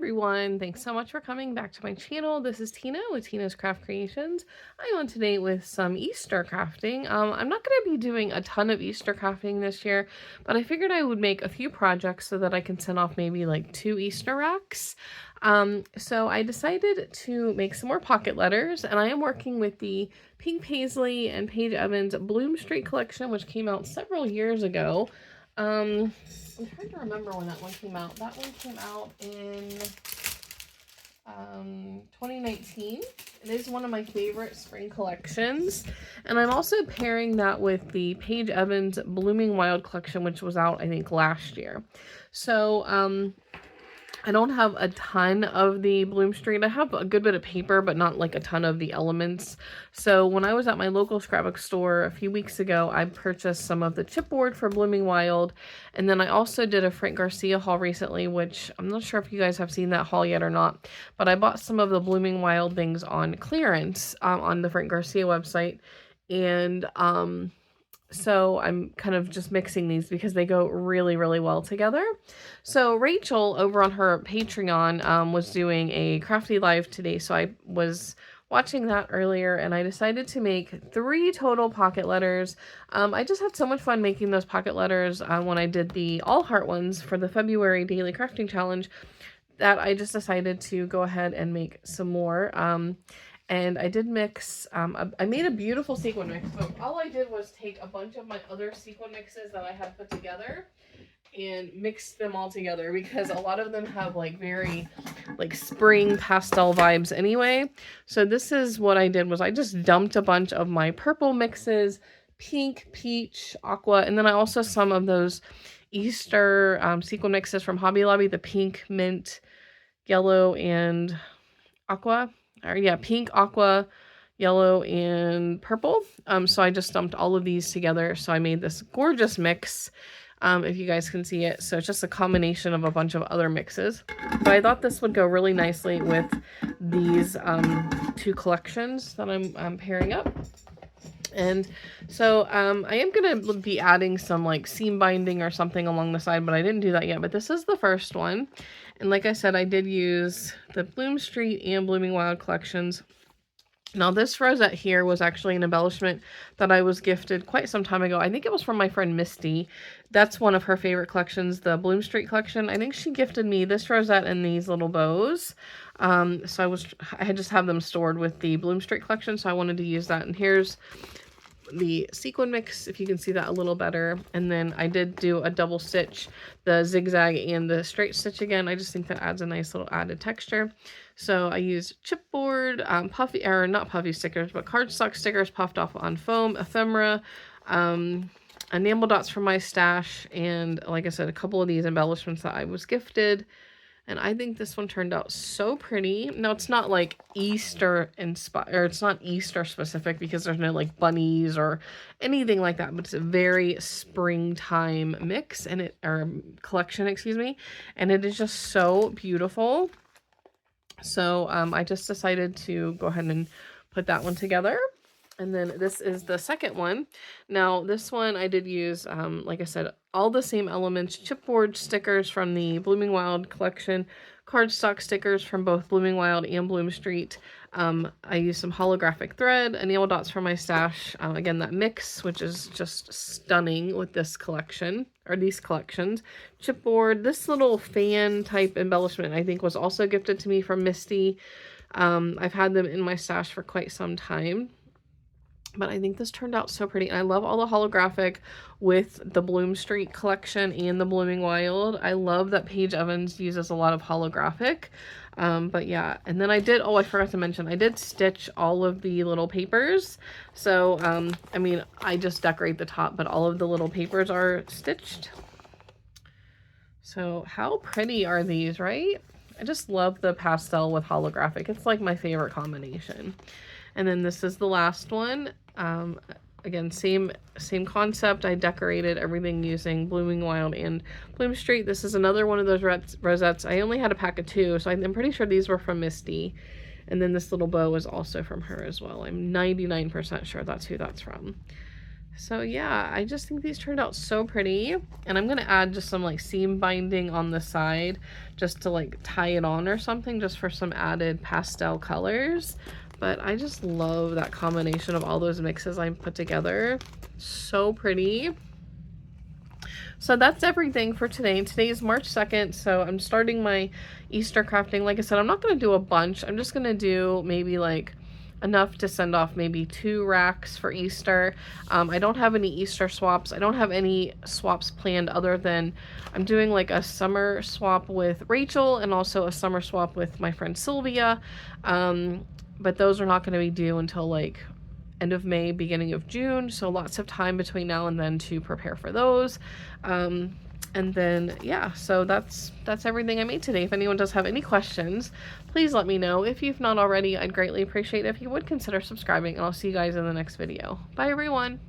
everyone, thanks so much for coming back to my channel. This is Tina with Tina's Craft Creations. I'm on today with some Easter crafting. I'm not going to be doing a ton of Easter crafting this year, but I figured I would make a few projects so that I can send off maybe like 2 Easter racks. So I decided to make some more pocket letters, and I am working with the Pink Paisley and Paige Evans Bloom Street collection, which came out several years ago. I'm trying to remember when that one came out. That one came out in 2019. It is one of my favorite spring collections. And I'm also pairing that with the Paige Evans Blooming Wild collection, which was out, I think, last year. So, I don't have a ton of the Bloom Street. I have a good bit of paper, but not like a ton of the elements. So when I was at my local scrapbook store a few weeks ago, I purchased some of the chipboard for Blooming Wild. And then I also did a Frank Garcia haul recently, which I'm not sure if you guys have seen that haul yet or not. But I bought some of the Blooming Wild things on clearance on the Frank Garcia website. And so I'm kind of just mixing these because they go really, really well together. So Rachel over on her Patreon was doing a crafty live today. So I was watching that earlier and I decided to make 3 total pocket letters. I just had so much fun making those pocket letters when I did the all heart ones for the February daily crafting challenge that I just decided to go ahead and make some more. And I did mix, I made a beautiful sequin mix, but all I did was take a bunch of my other sequin mixes that I had put together and mixed them all together because a lot of them have like very like spring pastel vibes anyway. So this is what I did was I just dumped a bunch of my purple mixes, pink, peach, aqua, and then I also some of those Easter sequin mixes from Hobby Lobby, the pink, mint, yellow, and aqua. Or yeah, pink, aqua, yellow, and purple. So I just dumped all of these together. So I made this gorgeous mix, if you guys can see it. So it's just a combination of a bunch of other mixes. But I thought this would go really nicely with these 2 collections that I'm pairing up. And so I am going to be adding some like seam binding or something along the side, but I didn't do that yet. But this is the first one. And like I said, I did use the Bloom Street and Blooming Wild collections. Now this rosette here was actually an embellishment that I was gifted quite some time ago. I think it was from my friend Misty. That's one of her favorite collections, the Bloom Street collection. I think she gifted me this rosette and these little bows. So I just have them stored with the Bloom Street collection, so I wanted to use that. And here's the sequin mix, if you can see that a little better. And then I did do a double stitch, the zigzag and the straight stitch again. I just think that adds a nice little added texture. So I used chipboard, puffy, or not puffy stickers, but cardstock stickers puffed off on foam, ephemera, enamel dots from my stash, and like I said, a couple of these embellishments that I was gifted. And I think this one turned out so pretty. Now, it's not like Easter inspired, or it's not Easter specific because there's no like bunnies or anything like that, but it's a very springtime mix or collection, excuse me. And it is just so beautiful. So I just decided to go ahead and put that one together. And then this is the second one. Now, this one I did use, like I said, all the same elements, chipboard stickers from the Blooming Wild collection, cardstock stickers from both Blooming Wild and Bloom Street. I used some holographic thread, enamel dots from my stash. Again, that mix, which is just stunning with this collection, or these collections. Chipboard, this little fan type embellishment I think was also gifted to me from Misty. I've had them in my stash for quite some time. But I think this turned out so pretty. And I love all the holographic with the Bloom Street collection and the Blooming Wild. I love that Paige Evans uses a lot of holographic. But yeah, and then I forgot to mention, I did stitch all of the little papers. So, I mean, I just decorate the top, but all of the little papers are stitched. So how pretty are these, right? I just love the pastel with holographic. It's like my favorite combination. And then this is the last one. Again, same concept. I decorated everything using Blooming Wild and Bloom Street. This is another one of those rosettes. I only had a pack of 2, so I'm pretty sure these were from Misty. And then this little bow is also from her as well. I'm 99% sure that's who that's from. So yeah, I just think these turned out so pretty. And I'm going to add just some like seam binding on the side just to like tie it on or something, just for some added pastel colors. But I just love that combination of all those mixes I put together. So pretty. So that's everything for today. Today is March 2nd, so I'm starting my Easter crafting. Like I said, I'm not going to do a bunch. I'm just going to do maybe like enough to send off maybe 2 racks for Easter. I don't have any Easter swaps. I don't have any swaps planned other than I'm doing like a summer swap with Rachel and also a summer swap with my friend Sylvia. But those are not going to be due until like end of May, beginning of June, so lots of time between now and then to prepare for those. And then yeah, so that's everything I made today. If anyone does have any questions, please let me know. If you've not already, I'd greatly appreciate it if you would consider subscribing, and I'll see you guys in the next video. Bye everyone.